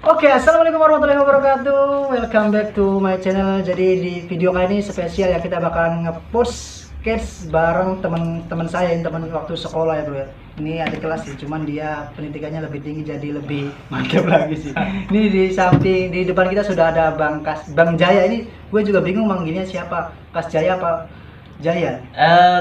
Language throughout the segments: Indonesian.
Oke, assalamualaikum warahmatullahi wabarakatuh. Welcome back to my channel. Jadi di video kali ini spesial ya, kita bakalan nge-post sketch bareng teman-teman saya, teman waktu sekolah ya bro ya. Ini ada kelas sih, cuman dia pendidikannya lebih tinggi jadi lebih mantap lagi sih. Ini di samping, di depan kita sudah ada Bang Jaya. Ini gue juga bingung manggilnya siapa, Kas Jaya apa Jaya?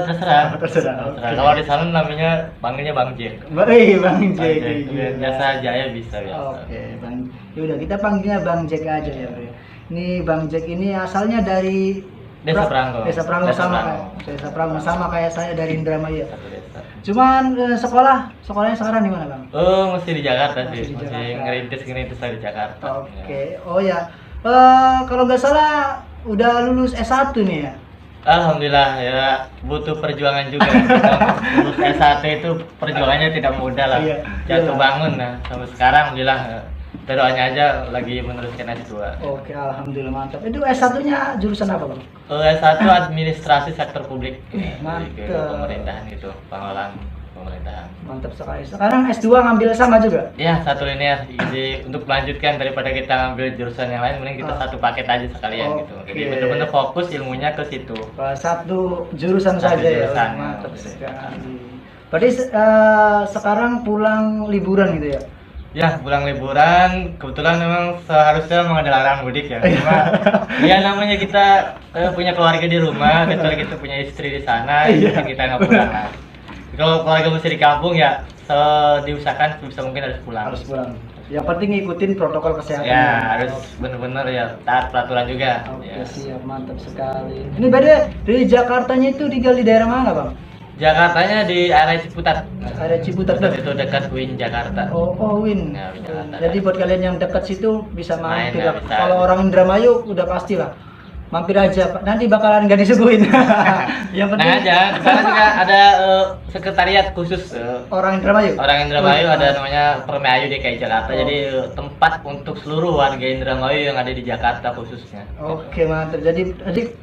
Terserah. Terserah. Terserah. Kalau di sana namanya panggilnya Bang J. Bang Jack. Biasa Jaya bisa biasa. Oke, Bang. Ya udah kita panggilnya Bang Jack aja ya, bro. Ini Bang Jack ini asalnya dari Desa Pranggo. Desa Pranggo sama Pranggo. Desa Pranggo sama kayak saya dari Indramayu. Satu desa. Cuman sekolahnya sekarang di mana, Bang? Oh, mesti di Jakarta Masih sih. di Masih Jakarta. ngerintis di Jakarta. Oke. Oh ya. Kalau nggak salah udah lulus S1 nih ya. Alhamdulillah ya, butuh perjuangan juga. Lulus S1 itu perjuangannya tidak mudah lah. Iya. Jatuh Iya. bangun nah. Sampai sekarang alhamdulillah doanya aja lagi meneruskan S2. Oke, alhamdulillah mantap. Itu S1-nya jurusan apa, Bang? S1 administrasi sektor publik. Mantap. Ke pemerintahan gitu, pengelolaan pemerintahan. Mantap sekali. Sekarang S2 ngambil sama juga? Ya, satu linear. Jadi untuk melanjutkan daripada kita ngambil jurusan yang lain, mending kita satu paket aja sekalian gitu. Jadi Oke. benar-benar fokus ilmunya ke situ. Satu jurusan Satu saja jurusan, ya. Mantap ya. sekali. Berarti sekarang pulang liburan gitu ya? Ya, pulang liburan, kebetulan memang seharusnya memang ada larangan mudik ya. Cuma ya namanya kita punya keluarga di rumah, kecuali kita punya istri di sana, Iya. jadi kita nggak pulang. Nah. Kalau keluarga masih di kampung ya diusahakan sebisa mungkin harus pulang. Harus pulang. Yang penting ngikutin protokol kesehatan. Ya, harus benar-benar ya taat peraturan juga. Oke, Ya. siap, mantap sekali. Ini beda dari Jakartanya itu tinggal di daerah mana, Bang? Jakartanya di area Ciputat. Area Ciputat. Itu dekat UIN Jakarta. Oh, Win. Ya, Win Jakarta. Jadi buat kalian yang dekat situ bisa Main, mampir. ya, lah. bisa. Kalau orang Indramayu udah pastilah. Mampir aja, Pak. Nanti bakalan nggak disuguhin. Yang penting Nah aja, di sana juga ada sekretariat khusus orang Indramayu. orang Indramayu, Oh, ada namanya Permayu DKI Jakarta. Oh. Jadi tempat untuk seluruh warga Indramayu yang ada di Jakarta khususnya. Oke, mantap. Jadi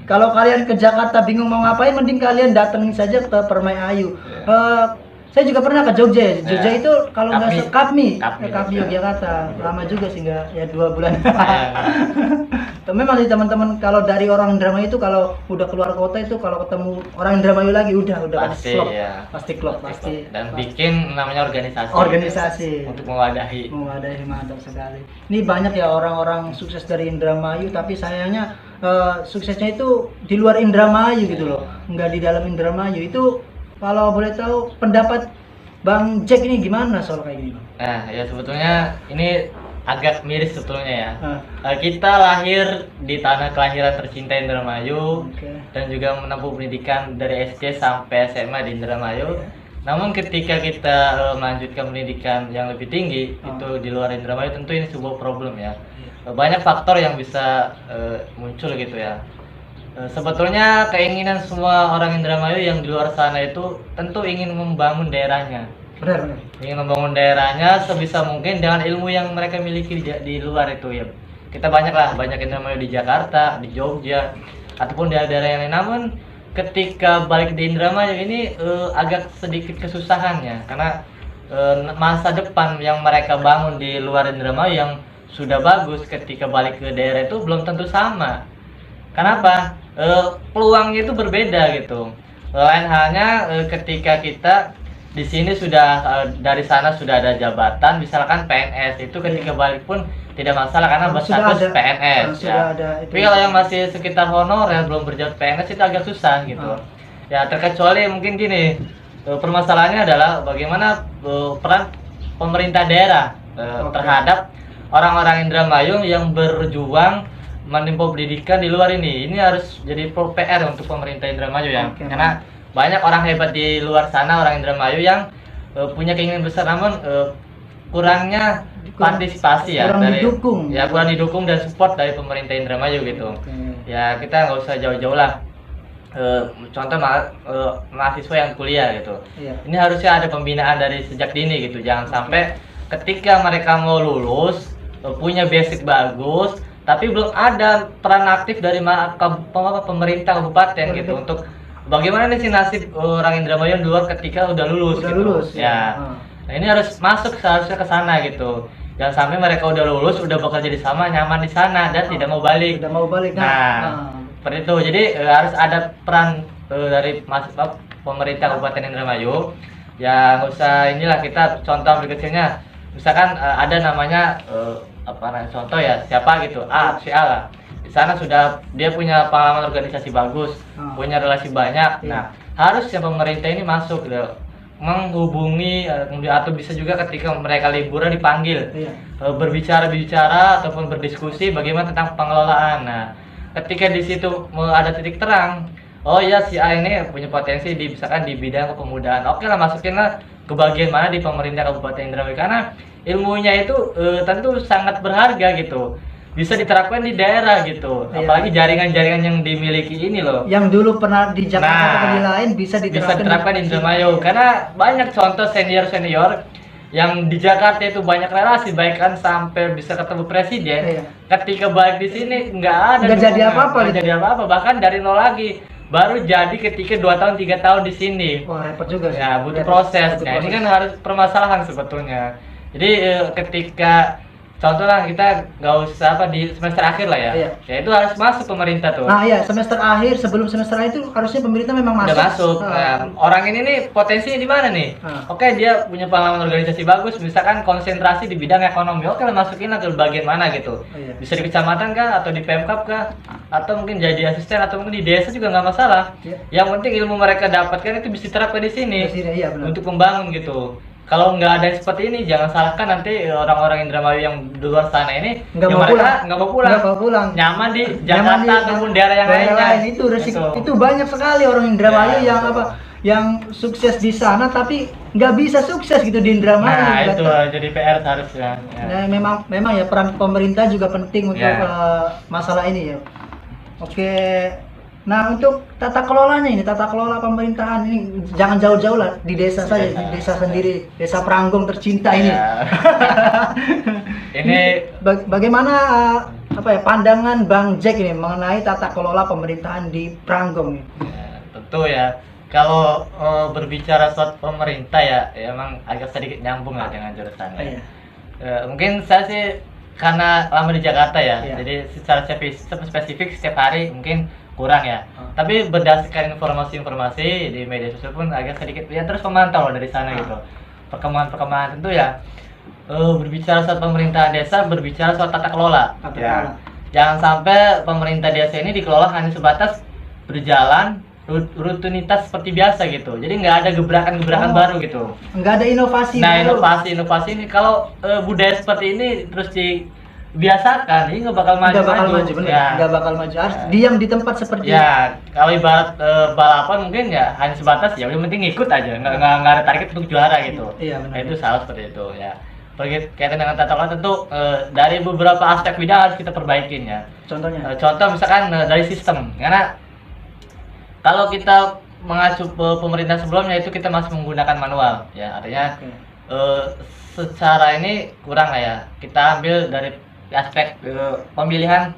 kalau kalian ke Jakarta bingung mau ngapain, mending kalian datengin saja ke Permai Ayu. Saya juga pernah ke Jogja ya. Jogja Ya. itu kalau nggak Kapmi. Kapmi Ya. Yogyakarta. Lama juga sih, nggak ya 2 bulan. Ya. Memang sih teman-teman, kalau dari orang Indramayu itu kalau udah keluar kota itu kalau ketemu orang Indramayu lagi udah Pasti klop. ya. Pasti klop, pasti. Dan bikin namanya organisasi. Organisasi. Untuk mewadahi. Mewadahi, mantap sekali. Ini banyak ya orang-orang sukses dari Indramayu, tapi sayangnya suksesnya itu di luar Indramayu gitu loh, nggak di dalam Indramayu. Itu kalau boleh tahu pendapat Bang Jack ini gimana soal kayak gini, Bang? Nah, ya sebetulnya ini agak miris sebetulnya ya. Ah. Kita lahir di tanah kelahiran tercinta Indramayu. Oke. Dan juga menempuh pendidikan dari SD sampai SMA di Indramayu. Namun ketika kita melanjutkan pendidikan yang lebih tinggi itu di luar Indramayu, tentu ini sebuah problem ya. Banyak faktor yang bisa muncul gitu ya. Sebetulnya keinginan semua orang Indramayu yang di luar sana itu tentu ingin membangun daerahnya. Benar. Ingin membangun daerahnya sebisa mungkin dengan ilmu yang mereka miliki di luar itu ya. Kita banyak Indramayu di Jakarta, di Jogja, ataupun di daerah yang lain. Namun ketika balik di Indramayu ini agak sedikit kesusahannya karena masa depan yang mereka bangun di luar Indramayu yang sudah bagus ketika balik ke daerah itu belum tentu sama. Kenapa? Peluangnya itu berbeda gitu. Lain halnya ketika kita di sini sudah dari sana sudah ada jabatan, misalkan PNS itu ketika balik pun tidak masalah karena berstatus PNS ya. Tapi kalau yang masih sekitar honorer belum berjabatan PNS itu agak susah gitu. Ya terkecuali mungkin gini, permasalahannya adalah bagaimana peran pemerintah daerah terhadap orang-orang Indramayu yang berjuang menempuh pendidikan di luar ini. Ini harus jadi PR untuk pemerintah Indramayu ya. Oke, Karena banyak orang hebat di luar sana, orang Indramayu yang punya keinginan besar namun kurangnya partisipasi ya kurang dari didukung. ya kurang didukung dan support dari pemerintah Indramayu gitu. Oke. Ya kita nggak usah jauh-jauh lah. Contoh mahasiswa yang kuliah gitu. Iya. Ini harusnya ada pembinaan dari sejak dini gitu. Jangan sampai ketika mereka mau lulus punya basic bagus, tapi belum ada peran aktif dari pemerintah kabupaten gitu untuk bagaimana nih sih nasib orang Indramayu di luar ketika udah lulus. Udah gitu. lulus. Ya. Nah ini harus masuk seharusnya ke sana gitu. Jangan sampai mereka udah lulus, udah bekerja di sana, nyaman di sana dan tidak mau balik. Udah mau balik. Nah, seperti itu. Jadi harus ada peran dari pemerintah Kabupaten Indramayu. Ya nggak usah inilah, kita contoh ambil kecilnya. Misalkan ada namanya contoh ya siapa gitu, si A lah. Di sana sudah dia punya pengalaman organisasi bagus, punya relasi banyak. Nah, harusnya pemerintah ini masuk gitu, menghubungi atau bisa juga ketika mereka liburan dipanggil, berbicara ataupun berdiskusi bagaimana tentang pengelolaan. Nah, ketika di situ ada titik terang, oh ya si A ini punya potensi misalkan di bidang kepemudaan, oke lah masukinlah ke bagian mana di pemerintah Kabupaten Indramayu, karena ilmunya itu tentu sangat berharga gitu, bisa diterapkan di daerah gitu, apalagi jaringan-jaringan yang dimiliki ini loh, yang dulu pernah di Jakarta atau di lain bisa diterapkan di Indramayu. Karena banyak contoh senior yang di Jakarta itu banyak relasi, baik kan sampai bisa ketemu presiden, ketika balik di sini nggak jadi apa-apa, bahkan dari nol lagi, baru jadi ketika 2 tahun 3 tahun di sini. Wah, repot juga sih. Ya butuh proses. Nah ini kan harus permasalahan sebetulnya. Jadi ketika contoh lah, kita nggak usah di semester akhir lah ya. Ya itu harus masuk pemerintah tuh. Nah iya, semester akhir, sebelum semester akhir itu harusnya pemerintah memang masuk. Udah masuk. Nah, orang ini nih potensinya di mana nih? Oke, dia punya pengalaman organisasi bagus, misalkan konsentrasi di bidang ekonomi. Oke, masukin ke bagian mana gitu. Bisa di kecamatan kah, atau di Pemkab kah, atau mungkin jadi asisten, atau mungkin di desa juga nggak masalah. Yang penting ilmu mereka dapatkan itu bisa diterapkan di sini. Untuk membangun gitu. Kalau nggak ada seperti ini, jangan salahkan nanti orang-orang Indramayu yang di luar sana ini nggak mau pulang, nyaman di Jakarta ataupun daerah yang lainnya. Itu resiko, itu banyak sekali orang Indramayu yang sukses di sana tapi nggak bisa sukses gitu di Indramayu. Nah itu jadi PR seharusnya. Nah memang ya peran pemerintah juga penting untuk masalah ini ya. Oke. Nah untuk tata kelolanya ini, tata kelola pemerintahan ini jangan jauh-jauh lah, di desa saja, di desa sendiri, desa Pranggong tercinta ini. Ini bagaimana pandangan Bang Jack ini mengenai tata kelola pemerintahan di Pranggong ini? Tentu ya, kalau berbicara soal pemerintah ya emang agak sedikit nyambung lah dengan jurusannya. Mungkin saya sih karena lama di Jakarta ya, jadi secara spesifik setiap hari mungkin kurang ya. Tapi berdasarkan informasi-informasi di media sosial pun agak sedikit ya terus memantau dari sana gitu. Perkembangan tentu ya. Berbicara soal pemerintahan desa, berbicara soal tata kelola. Jangan sampai pemerintah desa ini dikelola hanya sebatas berjalan rutinitas seperti biasa gitu. Jadi nggak ada gebrakan-gebrakan baru gitu. Nggak ada inovasi. Nah, inovasi ini kalau budaya seperti ini terus biasakan, ini nggak bakal maju. Nggak bakal maju. Harus diam di tempat seperti itu. Ya, kalau ibarat balapan mungkin ya hanya sebatas ya udah penting ikut aja, nggak ada target untuk juara gitu. Nah, itu salah seperti itu ya. Kaitan dengan tata kelola tentu dari beberapa aspek bidang harus kita perbaikin ya. Contoh misalkan dari sistem, karena kalau kita mengacu pemerintah sebelumnya itu kita masih menggunakan manual ya, artinya secara ini kurang lah ya. Kita ambil dari aspek pemilihan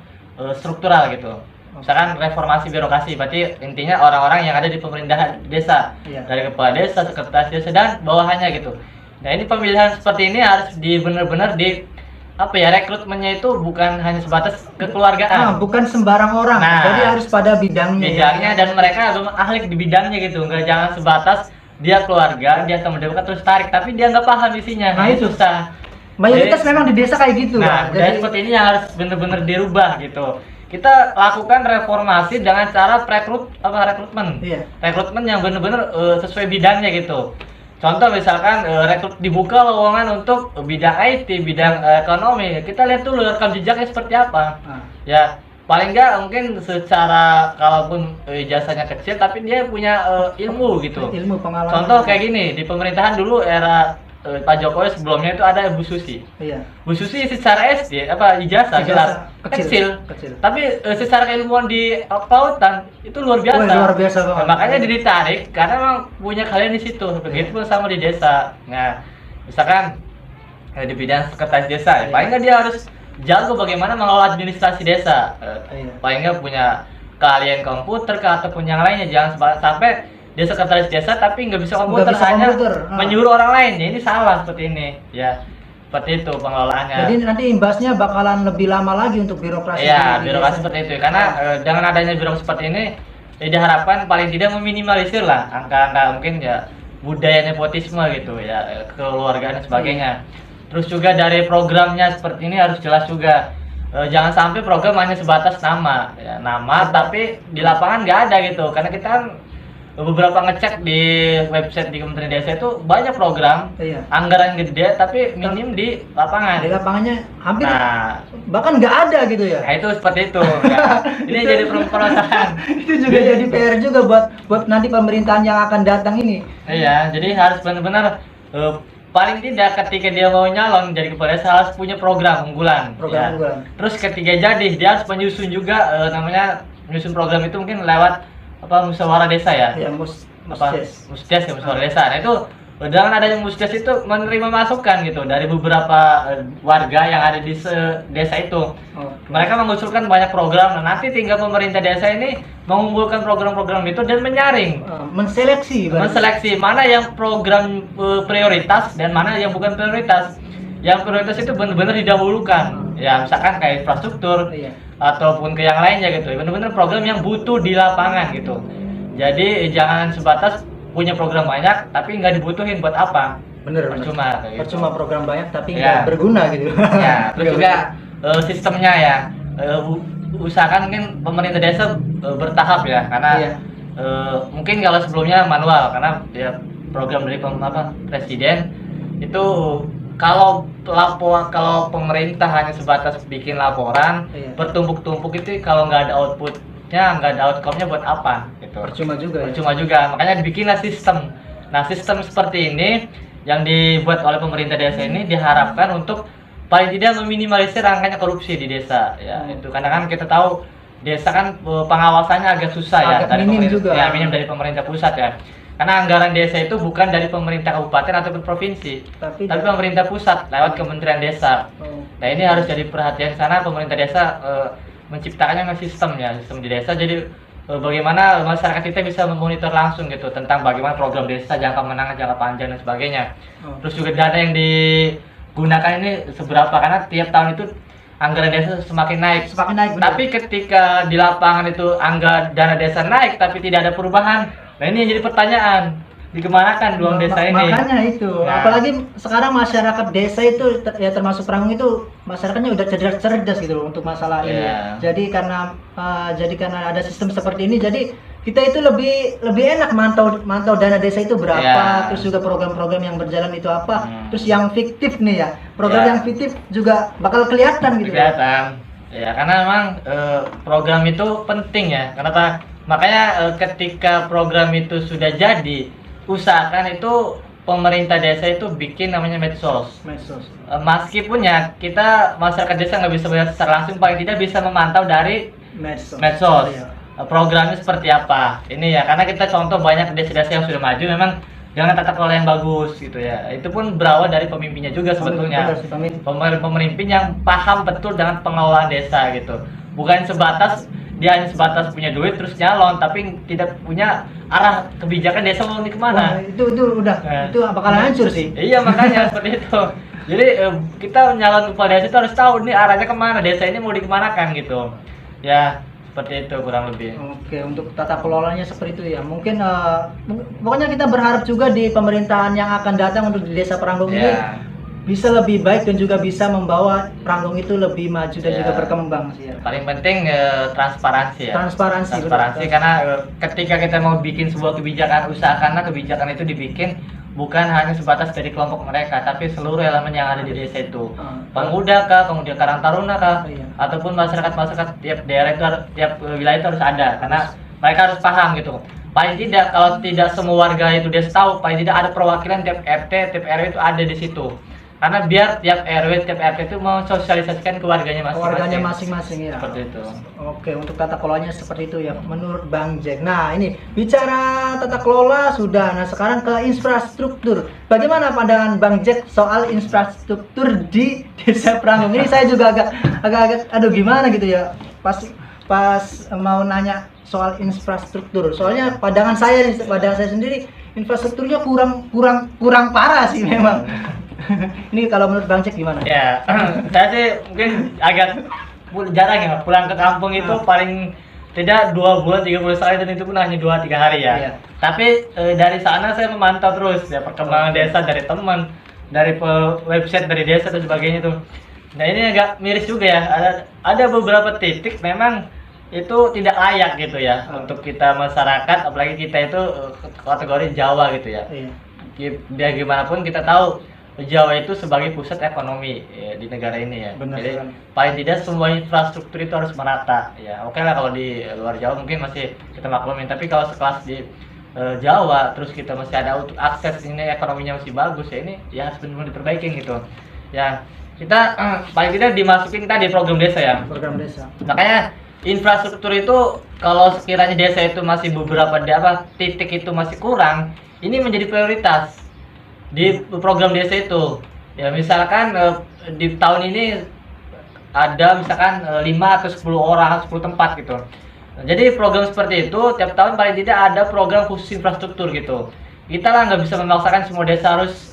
struktural gitu. Misalkan reformasi birokrasi, berarti intinya orang-orang yang ada di pemerintahan desa, dari kepala desa, sekretaris desa dan bawahannya gitu. Nah ini pemilihan seperti ini harus benar-benar rekrutmennya itu bukan hanya sebatas kekeluargaan. Bukan sembarang orang. Jadi harus pada bidangnya. Dan mereka ahli di bidangnya gitu. Jangan sebatas dia keluarga, dia teman demokrat terus tarik, tapi dia nggak paham isinya. Nah itu susah. Mayoritas memang di desa kayak gitu. Nah, jadi seperti ini yang harus benar-benar dirubah gitu. Kita lakukan reformasi dengan cara rekrutmen. Rekrutmen yang benar-benar sesuai bidangnya gitu. Contoh misalkan dibuka lowongan untuk bidang IT, bidang ekonomi. Kita lihat dulu rekam jejaknya seperti apa. Ya, paling nggak mungkin secara kalaupun ijazahnya kecil tapi dia punya ilmu gitu. Ilmu pengalaman. Contoh kayak gini, di pemerintahan dulu era Pak Jokowi sebelumnya itu ada Bu Susi. Bu Susi secara SD ijazah jelas kecil. Tapi secara keilmuan di pautan itu luar biasa. Luar biasa banget. Nah, makanya ditarik karena memang punya kalian di situ. Begitu pun sama di desa. Nah, misalkan di bidang sekretaris desa, paling nggak dia harus jago bagaimana mengelola administrasi desa. Paling nggak punya keahlian komputer ataupun yang lainnya. Jangan sampai dia sekretaris desa tapi nggak bisa komputer, hanya menyuruh orang lain. Ya ini salah seperti ini ya. seperti itu pengelolaannya. Jadi nanti imbasnya bakalan lebih lama lagi untuk birokrasi. Iya, di birokrasi desa. seperti itu. Karena dengan adanya birokrasi seperti ini, ya diharapkan paling tidak meminimalisir lah angka-angka mungkin ya budaya nepotisme gitu ya, keluargaan dan sebagainya. Terus juga dari programnya seperti ini harus jelas juga. Jangan sampai program hanya sebatas nama, ya, nama tapi di lapangan nggak ada gitu. Karena kita kan beberapa ngecek di website di Kementerian Desa itu banyak program, Iya. anggaran gede tapi minim di lapangan. Di lapangannya hampir Nah, bahkan nggak ada gitu ya. nah itu seperti itu. Ya. Ini jadi permasalahan. Itu juga jadi PR juga buat nanti pemerintahan yang akan datang ini. Iya, jadi harus benar-benar paling tidak ketika dia mau nyalon jadi kepala desa harus punya program unggulan. Program ya. unggulan. Terus ketika jadi dia harus menyusun juga namanya menyusun program itu mungkin lewat apa musyawarah desa ya. Ya Apa musdes. musdes ya musyawarah desa. Nah itu dengan adanya musdes itu menerima masukan gitu dari beberapa warga yang ada di desa itu. Oh. Mereka mengusulkan banyak program, nah nanti tinggal pemerintah desa ini mengumpulkan program-program itu dan menyaring, Menseleksi, berarti. menseleksi mana yang program prioritas dan mana yang bukan prioritas. Yang prioritas itu benar-benar didahulukan, ya misalkan kayak infrastruktur Iya. ataupun ke yang lainnya gitu, benar-benar program yang butuh di lapangan gitu. Jadi jangan sebatas punya program banyak tapi nggak dibutuhin buat apa? Bener. Percuma. Kayak gitu. Percuma program banyak tapi Iya. nggak berguna gitu. Ya, terus Nggak juga sistemnya ya, usahakan mungkin pemerintah desa bertahap ya, karena Iya. mungkin kalau sebelumnya manual, karena ya program dari presiden itu kalau kalau pemerintah hanya sebatas bikin laporan Iya. bertumpuk-tumpuk itu kalau nggak ada outputnya, nggak ada outcome-nya buat apa gitu. Percuma juga. Ya. Percuma juga, makanya dibikinlah sistem. Nah, sistem seperti ini yang dibuat oleh pemerintah desa ini diharapkan untuk paling tidak meminimalisir angkanya korupsi di desa. Ya, itu karena kan kita tahu desa kan pengawasannya agak susah ya, Agak minim pemerintah, juga. ya minim dari pemerintah pusat ya. Karena anggaran desa itu bukan dari pemerintah kabupaten ataupun provinsi, tapi pemerintah pusat lewat Kementerian Desa. Oh. Nah, ini harus jadi perhatian sana pemerintah desa menciptakannya sistem ya, sistem di desa. Jadi bagaimana masyarakat kita bisa memonitor langsung gitu tentang bagaimana program desa jangka menengah, jangka panjang dan sebagainya. Oh. Terus juga dana yang digunakan ini seberapa, karena tiap tahun itu anggaran desa semakin naik. Semakin naik. Bener. Tapi ketika di lapangan itu dana desa naik tapi tidak ada perubahan, nah ini yang jadi pertanyaan, dikemanakan uang desa ini? Makanya itu, Nah. apalagi sekarang masyarakat desa itu ya termasuk Pranggung itu masyarakatnya udah cerdas gitu loh untuk masalah ini. Iya. Jadi karena ada sistem seperti ini, jadi kita itu lebih enak mantau dana desa itu berapa, Iya. terus juga program-program yang berjalan itu apa, Hmm. terus yang fiktif nih ya, program Iya. yang fiktif juga bakal kelihatan gitu. Kelihatan. Ya, karena memang program itu penting ya. Kenapa? Makanya ketika program itu sudah jadi, usahakan itu pemerintah desa itu bikin namanya medsos. Medsos. Meskipun ya kita masyarakat desa nggak bisa melihat secara langsung, paling tidak bisa memantau dari Medsos. medsos. Iya. Programnya seperti apa? Ini ya, karena kita contoh banyak desa-desa yang sudah maju memang dengan tata kelola yang bagus gitu ya. Itu pun berawal dari pemimpinnya juga sebetulnya. Benar sih, Pemimpin yang paham betul dengan pengelolaan desa gitu. Bukan dia hanya sebatas punya duit terus nyalon tapi tidak punya arah kebijakan desa mau Wah, kemana. itu udah Nah. itu bakalan hancur sih. Iya, makanya seperti itu. Jadi kita nyalon kepala desa itu harus tahu nih arahnya kemana, desa ini mau dikemanakan gitu. Ya seperti itu kurang lebih. Oke, untuk tata kelolanya seperti itu ya. Mungkin pokoknya kita berharap juga di pemerintahan yang akan datang untuk di Desa Pranggung ini Ya, bisa lebih baik dan juga bisa membawa Pranggung itu lebih maju dan Ya. juga berkembang sih ya. paling penting transparansi ya. Transparansi, Transparansi betul. karena ketika kita mau bikin sebuah kebijakan, usahakanlah kebijakan itu dibikin bukan hanya sebatas dari kelompok mereka, tapi seluruh elemen yang ada di desa itu. Pemuda kah, pemuda Karang Taruna kah, Iya. ataupun masyarakat tiap daerah itu tiap wilayah itu harus ada, karena mereka harus paham gitu. Paling tidak kalau tidak semua warga itu desa tahu, paling tidak ada perwakilan tiap RT, tiap RW itu ada di situ. Karena biar tiap RW, tiap RT itu mau sosialisasikan ke warganya masing-masing. Warganya masing-masing ya. Seperti itu. Oke, untuk tata kelolanya seperti itu ya menurut Bang Jack. Nah, ini bicara tata kelola sudah. Nah, sekarang ke infrastruktur. Bagaimana pandangan Bang Jack soal infrastruktur di Desa Pranggung? Ini saya juga agak aduh gimana gitu ya. Pas mau nanya soal infrastruktur. Soalnya pandangan saya sendiri infrastrukturnya kurang parah sih memang. Ini kalau menurut Bang Cek gimana? Ya, saya sih mungkin agak jarang ya pulang ke kampung itu paling tidak 2 bulan 3 bulan sekali, dan itu pun hanya 2-3 hari ya. Iya. Tapi dari sana saya memantau terus ya perkembangan desa dari teman, dari website dari desa dan sebagainya tuh. Nah ini agak miris juga ya. Ada beberapa titik memang itu tidak layak gitu ya untuk kita masyarakat, apalagi kita itu kategori Jawa gitu ya. Iya. Biar gimana pun kita tahu Jawa itu sebagai pusat ekonomi ya, di negara ini ya. Benar Jadi sekali. paling tidak semua infrastruktur itu harus merata ya. Oke lah kalau di luar Jawa mungkin masih kita maklumin, tapi kalau sekelas di Jawa terus kita masih ada untuk akses ini ekonominya masih bagus ya, ini ya harus benar-benar diperbaikin gitu ya. Kita paling tidak dimasukin tadi program desa ya. Program desa. Makanya infrastruktur itu kalau sekiranya desa itu masih beberapa titik itu masih kurang, ini menjadi prioritas di program desa itu. Ya misalkan di tahun ini ada misalkan 5 atau 10 orang, 10 tempat gitu. Nah, jadi program seperti itu tiap tahun paling tidak ada program khusus infrastruktur gitu. Kita lah nggak bisa memaksakan semua desa harus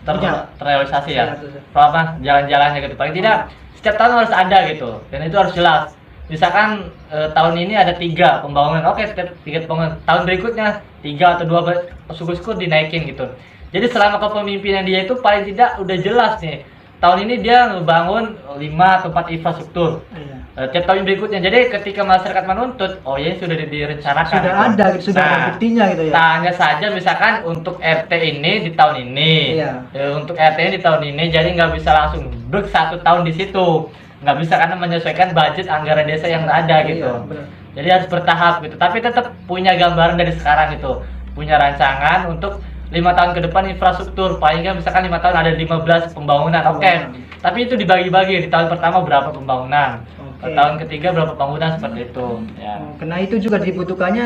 terrealisasi ya. Apa jalan-jalannya gitu. Paling tidak setiap tahun harus ada gitu. Dan itu harus jelas. Misalkan tahun ini ada 3 pembangunan, oke setiap 3 pembangunan. Tahun berikutnya 3 atau 2 syukur-syukur dinaikin gitu. Jadi selama kepemimpinan dia itu paling tidak udah jelas nih. Tahun ini dia ngebangun 5 atau 4 infrastruktur. Iya. Tiap tahun berikutnya. Jadi ketika masyarakat menuntut, oh ya sudah direncanakan. Sudah gitu. ada, sudah ada buktinya gitu ya. Nah, hanya saja misalkan untuk RT ini di tahun ini, Iya. untuk RT ini di tahun ini, jadi nggak bisa langsung brek 1 tahun di situ. Nggak bisa karena menyesuaikan budget anggaran desa yang ada gitu. Iya, benar. Jadi harus bertahap gitu. Tapi tetap punya gambaran dari sekarang gitu. Punya rancangan untuk 5 tahun ke depan infrastruktur. Paling nggak misalkan 5 tahun ada 15 pembangunan. Oke. Tapi itu dibagi-bagi. Di tahun pertama berapa pembangunan. Oke. Tahun ketiga berapa pembangunan seperti itu. Ya. Karena itu juga dibutuhkannya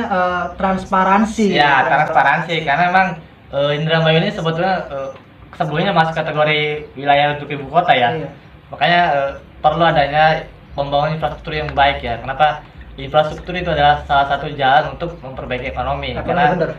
transparansi. Ya, transparansi. Karena memang Indramayu ini sebetulnya sebelumnya masuk kategori wilayah untuk ibu kota ya. Iya. Makanya perlu adanya pembangunan infrastruktur yang baik ya. Kenapa? Infrastruktur itu adalah salah satu jalan untuk memperbaiki ekonomi. Karena benar.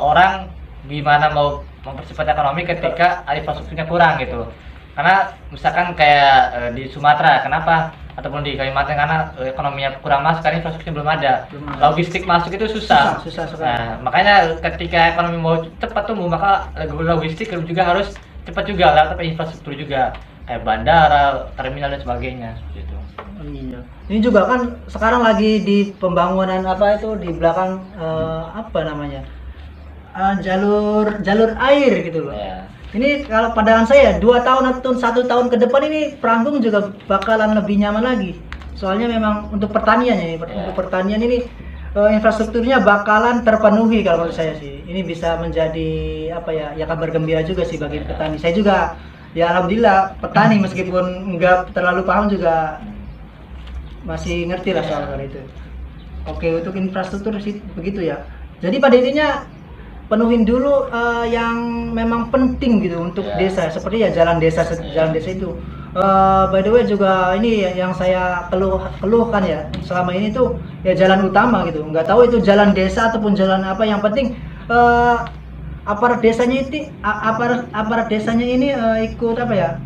orang gimana mau mempercepat ekonomi ketika infrastrukturnya kurang gitu. Karena misalkan kayak di Sumatera, kenapa? Ataupun di Kalimantan karena ekonominya kurang masuk karena infrastrukturnya belum ada. Logistik masuk itu susah. Susah sekali. Nah, makanya ketika ekonomi mau cepat tumbuh, maka logistik juga harus cepat juga lewat infrastruktur juga kayak bandara, terminal dan sebagainya seperti itu. Iya. Ini juga kan sekarang lagi di pembangunan apa itu di belakang apa namanya? Jalur air gitu loh. Ya. Ini kalau pandangan saya 2 tahun atau 1 tahun ke depan ini Pranggung juga bakalan lebih nyaman lagi. Soalnya memang untuk pertanian ya, untuk pertanian ini infrastrukturnya bakalan terpenuhi kalau menurut saya sih. Ini bisa menjadi apa ya? Ya kabar gembira juga sih bagi petani. Saya juga ya alhamdulillah petani meskipun nggak terlalu paham juga masih ngerti lah soal hal itu. Oke, untuk infrastruktur sih begitu ya. Jadi pada intinya penuhin dulu yang memang penting gitu untuk desa, seperti ya jalan desa itu. By the way juga ini yang saya keluhkan ya selama ini tuh ya jalan utama gitu. Nggak tahu itu jalan desa ataupun jalan apa, yang penting aparat desanya ini ikut apa ya,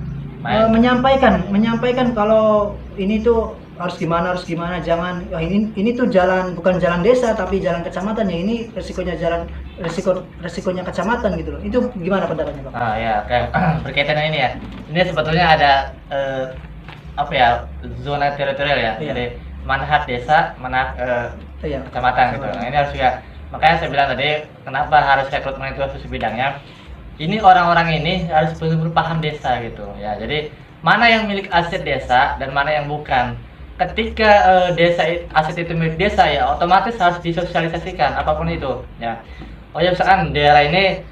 menyampaikan kalau ini tuh harus gimana, jangan ini tuh jalan bukan jalan desa tapi jalan kecamatan ya, ini resikonya kecamatan gitu loh. Itu gimana pendapatnya Pak? Ya, kayak berkaitan dengan ini ya. Ini sebetulnya ada apa ya, zona teritorial ya. Iya. Jadi mana hak desa, mana Iya. kecamatan gitu. Nah, ini harus juga. Makanya saya bilang tadi kenapa harus rekrutmen itu sesuai bidangnya. Ini orang-orang ini harus benar-benar paham desa gitu ya. Jadi mana yang milik aset desa dan mana yang bukan. Ketika aset itu milik desa ya otomatis harus disosialisasikan apapun itu ya. Oh ya misalkan daerah ini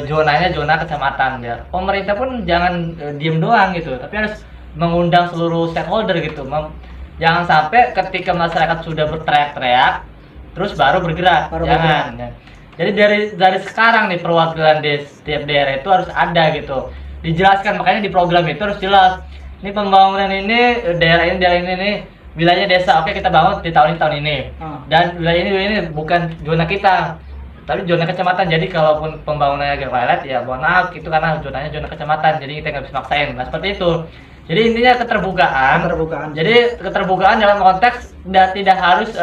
zonanya zona kecamatan ya. Pemerintah pun jangan diem doang gitu, tapi harus mengundang seluruh stakeholder gitu. Jangan sampai ketika masyarakat sudah berteriak-teriak terus baru bergerak. Jangan. Ya. Jadi dari sekarang nih perwakilan di setiap daerah itu harus ada gitu. Dijelaskan, makanya di program itu harus jelas. Ini pembangunan ini daerah ini wilayahnya desa, oke kita bangun di tahun ini. Dan wilayah ini bukan zona kita. tapi zona kecamatan. Jadi kalaupun pembangunannya agak lelet ya mohon maaf, itu karena zonanya zona kecamatan, jadi kita nggak bisa maksain. Nah seperti itu. Jadi intinya keterbukaan. Jadi keterbukaan dalam konteks tidak harus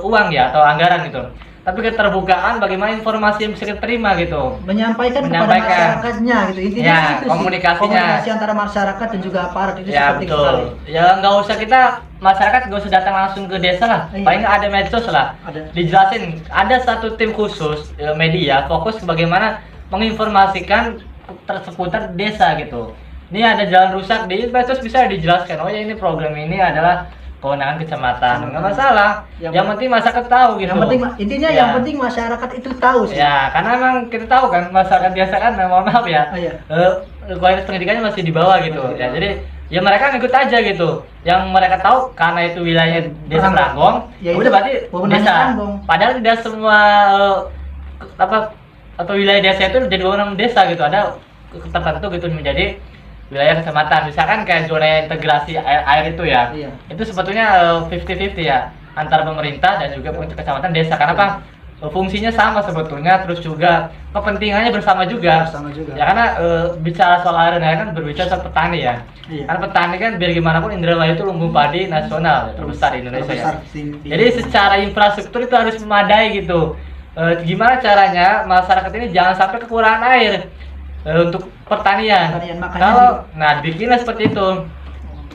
uang ya atau anggaran gitu, tapi keterbukaan bagaimana informasi yang bisa kita terima gitu, menyampaikan kepada masyarakatnya gitu, intinya ya, itu komunikasi antara masyarakat dan juga aparat itu ya, penting betul sekali. Ya nggak usah kita masyarakat nggak usah datang langsung ke desa lah, paling nggak ada medsos lah, dijelasin ada satu tim khusus media fokus ke bagaimana menginformasikan seputar desa gitu. Ini ada jalan rusak di medsos bisa dijelaskan, oh ya ini program ini adalah kewenangan kecamatan, nggak masalah. Yang penting masyarakat tahu gitu. Yang penting intinya yang penting masyarakat itu tahu sih. Ya, karena emang kita tahu kan masyarakat biasa kan, mohon maaf ya, kualitas pendidikannya masih di bawah gitu. Ya, jadi ya mereka ngikut aja gitu. Yang mereka tahu karena itu wilayahnya desa Pranggong, ya udah berarti desa. Padahal tidak semua atau wilayah desa itu jadi wewenang desa gitu. Ada tertentu gitu menjadi wilayah kecamatan, misalkan kayak zona integrasi air itu ya, itu sebetulnya 50-50 ya antara pemerintah dan juga kecamatan desa. Karena apa? Fungsinya sama sebetulnya, terus juga kepentingannya bersama juga. Ya karena bicara soal air kan berbicara soal petani ya. Karena petani kan biar gimana pun Indramayu itu lumbung padi nasional terbesar di Indonesia ya. Jadi secara infrastruktur itu harus memadai gitu. Gimana caranya masyarakat ini jangan sampai kekurangan air untuk pertanian. Kalau bikinlah seperti itu.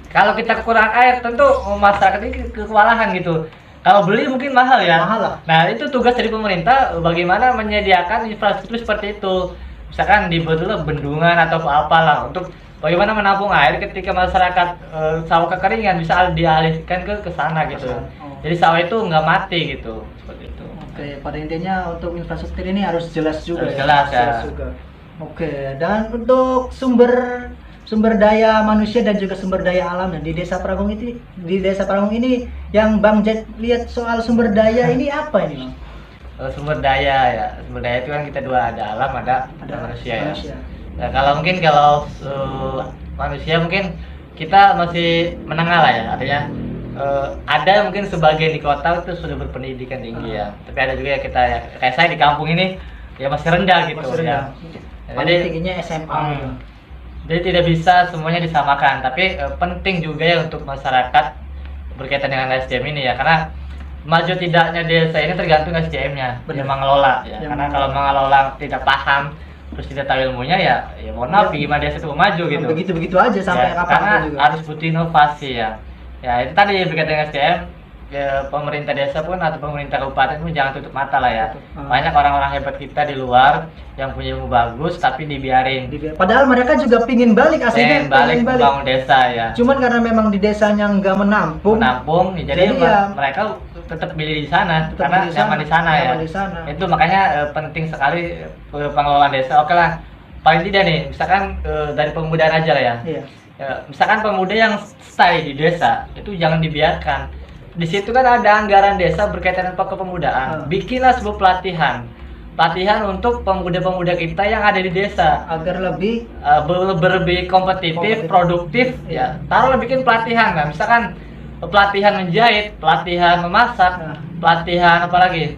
Kalau kita kekurangan air, tentu masyarakat ini kewalahan gitu. Kalau beli mungkin mahal ya. Nah itu tugas dari pemerintah, bagaimana menyediakan infrastruktur seperti itu. Misalkan dibuatlah bendungan atau apalah untuk bagaimana menampung air ketika masyarakat sawah kekeringan, bisa dialihkan ke sana gitu. Jadi sawah itu nggak mati gitu. Seperti itu. Oke, pada intinya untuk infrastruktur ini harus jelas juga. Jelas juga. Oke, dan untuk sumber daya manusia dan juga sumber daya alam di Desa Pranggong ini yang Bang Jet lihat soal sumber daya ini apa ini, Bang? Sumber daya itu kan kita dua, ada alam, ada manusia ya. Nah, kalau manusia mungkin kita masih menengah lah ya, artinya ada mungkin sebagian di kota itu sudah berpendidikan tinggi ya, tapi ada juga ya kita ya, kayak saya di kampung ini ya masih rendah gitu ya. Jadi tingginya SMA. Jadi tidak bisa semuanya disamakan, tapi penting juga ya untuk masyarakat berkaitan dengan SDM ini ya, karena maju tidaknya desa ini tergantung SDM-nya yang mengelola ya. Karena kalau mengelola tidak paham terus tidak tahu ilmunya ya mohon maaf, gimana desa itu maju gitu. Begitu aja sampai kapan karena juga. Harus butuh inovasi ya. Ya itu tadi berkaitan dengan SDM. Ya, pemerintah desa pun atau pemerintah kabupaten pun jangan tutup mata lah ya. Banyak orang-orang hebat kita di luar yang punya ilmu bagus tapi dibiarin. Padahal mereka juga pingin balik aslinya, pengen balik membangun desa ya. Cuman karena memang di desanya nggak menampung, jadi mereka tetap pilih di sana karena nyaman di sana ya. Itu makanya penting sekali pengelolaan desa. Oke lah, paling tidak nih, misalkan dari pemudaan aja lah ya. Misalkan pemuda yang stay di desa itu jangan dibiarkan. Di situ kan ada anggaran desa berkaitan dengan kepemudaan. Bikinlah sebuah pelatihan untuk pemuda-pemuda kita yang ada di desa agar lebih kompetitif, produktif ya. Taruhlah bikin pelatihan, nah misalkan pelatihan menjahit, pelatihan memasak, pelatihan apalagi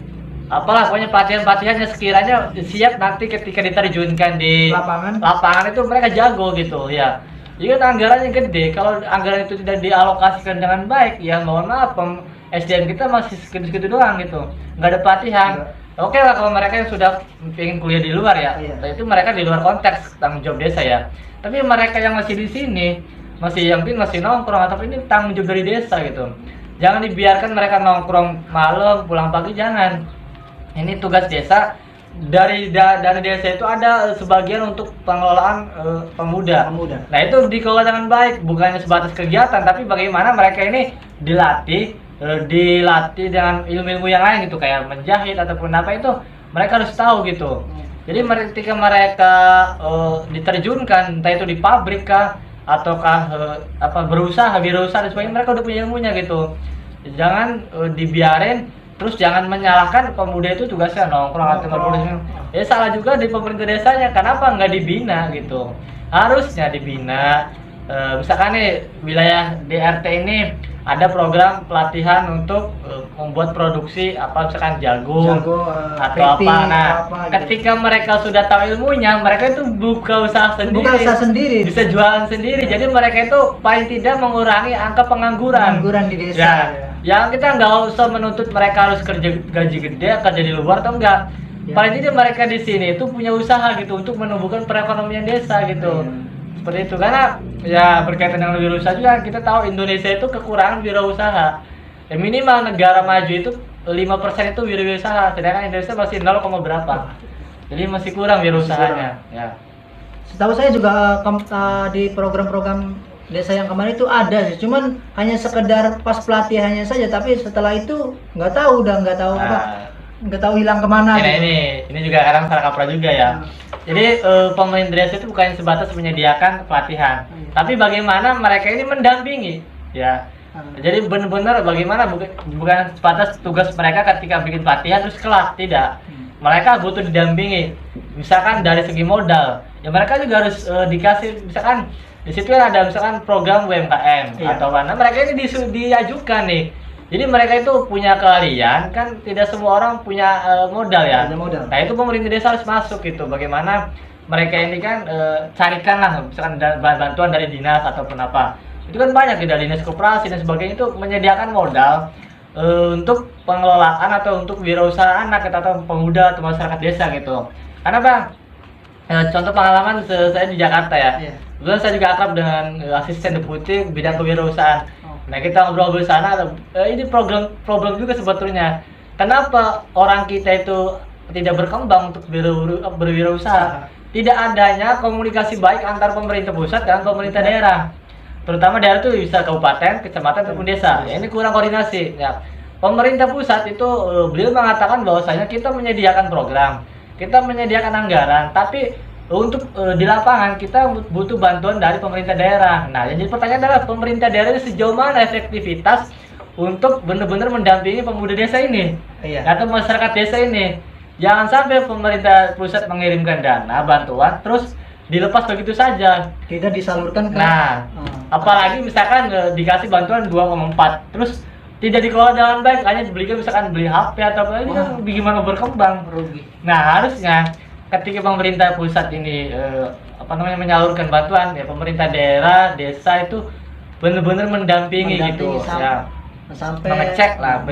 apalah pokoknya pelatihannya sekiranya siap nanti ketika diterjunkan di lapangan itu mereka jago gitu ya. Iya, anggarannya gede. Kalau anggaran itu tidak dialokasikan dengan baik, ya mohon maaf, SDM kita masih segitu-segitu doang gitu. Nggak ada pelatihan. Oke lah kalau mereka yang sudah ingin kuliah di luar ya, itu mereka di luar konteks tanggung jawab desa ya. Tapi mereka yang masih di sini, masih nongkrong, atau ini tanggung jawab dari desa gitu. Jangan dibiarkan mereka nongkrong malam, pulang pagi, jangan. Ini tugas desa. Dari desa itu ada sebagian untuk pengelolaan pemuda. Nah itu dikelola dengan baik, bukannya sebatas kegiatan, tapi bagaimana mereka ini dilatih dengan ilmu-ilmu yang lain gitu, kayak menjahit ataupun apa itu mereka harus tahu gitu. Jadi ketika mereka diterjunkan, entah itu di pabrik kah ataukah berusaha dan sebagainya, mereka udah punya ilmunya gitu. Jangan dibiarin. Terus jangan menyalahkan pemuda itu tugasnya nongkrong atau berpolisi. Ya salah juga di pemerintah desanya. Kenapa nggak dibina gitu? Harusnya dibina. Misalkan nih wilayah DRT ini ada program pelatihan untuk membuat produksi apa misalkan jagung atau peti, apa. Nah, gitu. ketika mereka sudah tahu ilmunya, mereka itu buka usaha sendiri, bisa jualan sendiri. Jadi mereka itu paling tidak mengurangi angka pengangguran di desa. Ya, yang kita nggak usah menuntut mereka harus kerja gaji gede, kerja di luar atau enggak. Ya. Paling tidak mereka di sini itu punya usaha gitu untuk menumbuhkan perekonomian desa gitu. Seperti itu, karena ya berkaitan dengan wirausaha juga kita tahu Indonesia itu kekurangan wirausaha. Ya minimal negara maju itu 5% itu wirausaha, sedangkan Indonesia masih 0, berapa. Jadi masih kurang wirausahanya. Ya. Setahu saya juga di program-program desa yang kemarin itu ada sih, cuman hanya sekedar pas pelatihannya saja, tapi setelah itu nggak tahu nggak tahu hilang kemana. Ini juga kadang salah kaprah juga ya. Jadi pemerintah desa itu bukan sebatas menyediakan pelatihan, tapi bagaimana mereka ini mendampingi, ya. Jadi benar-benar bagaimana bukan sebatas tugas mereka ketika bikin pelatihan terus kelas, tidak. Mereka butuh didampingi. Misalkan dari segi modal, ya mereka juga harus dikasih, misalkan di situ kan ada misalkan program UMKM atau mana, mereka ini diajukan nih. Jadi mereka itu punya keahlian, kan tidak semua orang punya modal ya. Nah itu pemerintah desa harus masuk gitu. Bagaimana mereka ini kan carikanlah misalkan bantuan dari dinas ataupun apa. Itu kan banyak dari dinas koperasi dan sebagainya itu menyediakan modal untuk pengelolaan atau untuk wirausaha anak atau pemuda atau masyarakat desa gitu. Karena bang, contoh pengalaman saya di Jakarta ya. Kebetulan saya juga akrab dengan asisten deputi bidang kewirausahaan. Nah kita ngobrol bersama, ini problem juga sebetulnya. Kenapa orang kita itu tidak berkembang untuk berwirausaha? Tidak adanya komunikasi baik antara pemerintah pusat dan pemerintah daerah. Terutama daerah itu bisa kabupaten, kecamatan ataupun desa. Ya, ini kurang koordinasi. Ya. Pemerintah pusat itu beliau mengatakan bahwasanya kita menyediakan program, kita menyediakan anggaran, tapi untuk di lapangan kita butuh bantuan dari pemerintah daerah. Nah, yang jadi pertanyaan adalah pemerintah daerah ini sejauh mana efektivitas untuk benar-benar mendampingi pemuda desa ini atau masyarakat desa ini. Jangan sampai pemerintah pusat mengirimkan dana bantuan terus dilepas begitu saja. Tidak disalurkan ke. Nah, apalagi misalkan dikasih bantuan 2,4 terus tidak dikelola dengan baik, hanya dibelikan misalkan beli HP atau apa, ini kan bagaimana berkembang, rugi. Nah, harusnya ketika pemerintah pusat ini menyalurkan bantuan, ya pemerintah daerah, desa itu benar-benar mendampingi gitu ya, sampai mengecek lah,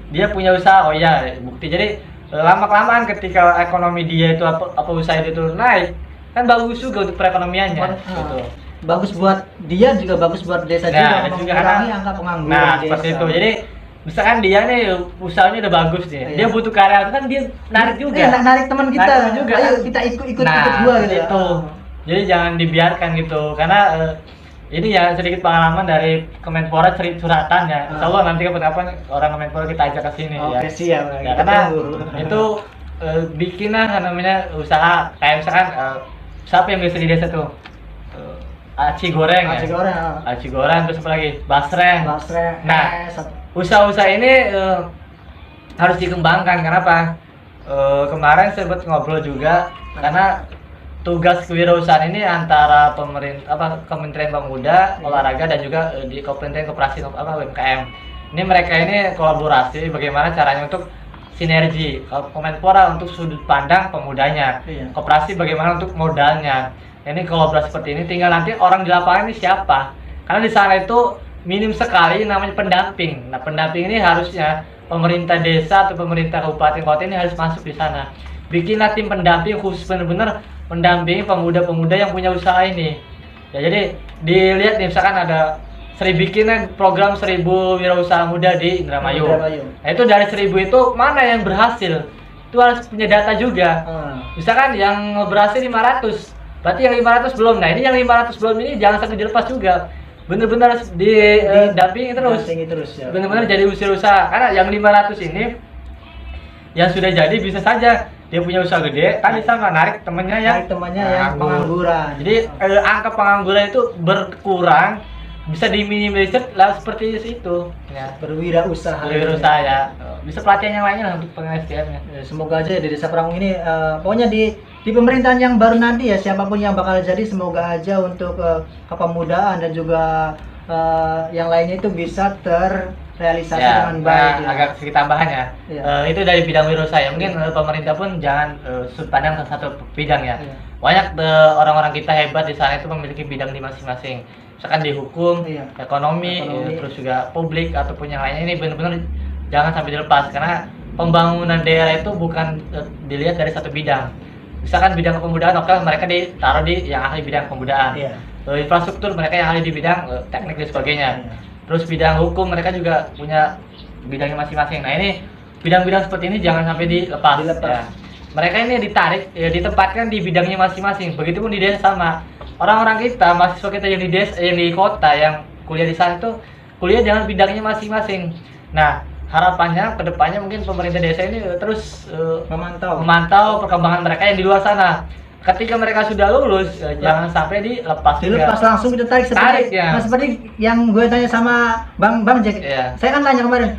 dia punya usaha, oh ya bukti. Jadi lama-kelamaan ketika ekonomi dia itu apa usaha itu naik, kan bagus juga untuk perekonomiannya gitu. Bagus buat dia juga, bagus buat desa juga, mengurangi angka pengangguran. Nah seperti itu. Jadi misalkan dia nih usahanya udah bagus nih, dia butuh karyawan, kan dia narik juga, narik teman kita juga, ayo kita ikut gua gitu. Itu. Jadi jangan dibiarkan gitu, karena ini ya sedikit pengalaman dari Kemenpora curhatan ya. Insya Allah nanti kapan-kapan orang Kemenpora kita ajak ke sini ya. Oke, siap. Ya, karena itu bikinlah namanya usaha kayak misalkan siapa yang biasa di desa tuh? Aci goreng ya. Aci goreng terus apa lagi? Basreng. Nah, usaha-usaha ini harus dikembangkan. Kenapa? Kemarin saya sempat ngobrol juga, karena tugas kewirausahaan ini antara Kementerian Pemuda, Olahraga dan juga di Kementerian Koperasi UMKM. Ini mereka ini kolaborasi bagaimana caranya untuk sinergi. Kemenpora untuk sudut pandang pemudanya, koperasi bagaimana untuk modalnya. Ini kolaborasi seperti ini, tinggal nanti orang di lapangan ini siapa? Karena di sana itu minim sekali namanya pendamping. Nah, pendamping ini harusnya pemerintah desa atau pemerintah kabupaten kota ini harus masuk di sana. Bikinlah tim pendamping khusus benar-benar mendampingi pemuda-pemuda yang punya usaha ini. Ya, jadi dilihat nih, misalkan ada bikinnya program 1000 wirausaha muda di Indramayu. Nah, itu dari 1000 itu mana yang berhasil? Itu harus punya data juga. Misalkan yang berhasil 500, berarti yang 500 belum. Nah, ini yang 500 belum ini jangan sampai dilepas juga. Benar-benar didampingi terus. Ya. Benar-benar jadi usaha. Karena yang 500 ini yang sudah jadi bisa saja dia punya usaha gede, kan bisa narik temannya yang pengangguran. Jadi angka pengangguran itu berkurang, bisa diminimalisir lah seperti itu ya. Berwirausaha ya. Bisa pelatihan yang lainnya untuk peng-SDM-nya. Semoga aja di Desa Perangung ini pokoknya di pemerintahan yang baru nanti ya, siapapun yang bakal jadi, semoga aja untuk kepemudaan dan juga yang lainnya itu bisa terrealisasi Ya, dengan baik. nah, agak sedikit tambahan ya. Iya. Itu dari bidang wirausaha ya. Mungkin pemerintah pun jangan sudut pandang ke satu bidang ya. Iya. Banyak orang-orang kita hebat di sana itu memiliki bidang di masing-masing. Misalkan di hukum, Iya. ekonomi, Ekonomi. terus juga publik ataupun yang lainnya, ini benar-benar jangan sampai dilepas karena pembangunan daerah itu bukan dilihat dari satu bidang. Misalkan bidang kepemudaan, oke mereka ditaruh di yang ahli bidang kepemudaan. Iya. Infrastruktur mereka yang ahli di bidang teknik dan sebagainya. Iya. Terus bidang hukum mereka juga punya bidangnya masing-masing. Nah ini bidang-bidang seperti ini jangan sampai dilepas. Dilepas. Ya. Mereka ini ditarik, ya, ditempatkan di bidangnya masing-masing. Begitupun di desa sama. Orang-orang kita, mahasiswa kita yang di desa, yang di kota, yang kuliah di sana itu kuliah dengan bidangnya masing-masing. Nah harapannya kedepannya mungkin pemerintah desa ini terus memantau perkembangan mereka yang di luar sana. Ketika mereka sudah lulus, jangan sampai dilepas Dilepas juga. langsung kita tarik Tarik, seperti, ya. nah, seperti yang gue tanya sama Bang Jack. Iya. Saya kan tanya kemarin,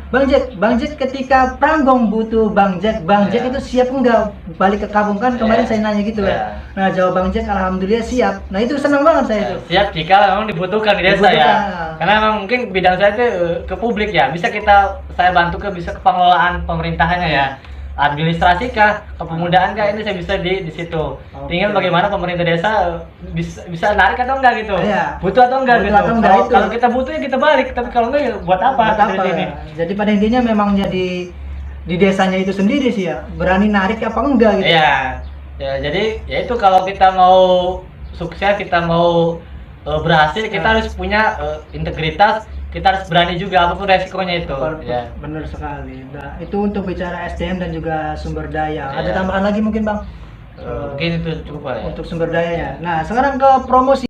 Bang Jack ketika Pranggong butuh Bang Jack Iya. itu siap enggak balik ke kampung kan kemarin Iya. saya nanya gitu Iya. ya. Nah jawab Bang Jack alhamdulillah siap. Nah itu senang banget saya itu. Siap jika memang dibutuhkan di desa ya. Dibutuhkan. Karena memang mungkin bidang saya itu ke publik ya. Bisa saya bantu bisa ke pengelolaan pemerintahannya ya. Administrasi kah, kepemudaan kah, ini saya bisa di situ. Oke. Tinggal bagaimana pemerintah desa bisa narik atau enggak gitu. Iya. Butuh atau enggak Butuh gitu. atau enggak itu. Kalau kita butuh ya kita balik, tapi kalau enggak ya buat apa? Buat apa? Dari sini. Jadi pada intinya memang jadi di desanya itu sendiri sih ya, berani narik apa enggak gitu. Iya. Ya, jadi ya itu kalau kita mau sukses, kita mau berhasil, kita harus punya integritas, kita harus berani juga apapun resikonya itu. Ya. Benar sekali. Nah, itu untuk bicara SDM dan juga sumber daya. Iya. Ada tambahan lagi mungkin Bang? Mungkin itu cukup lah ya. Untuk sumber dayanya. Nah, sekarang ke promosi.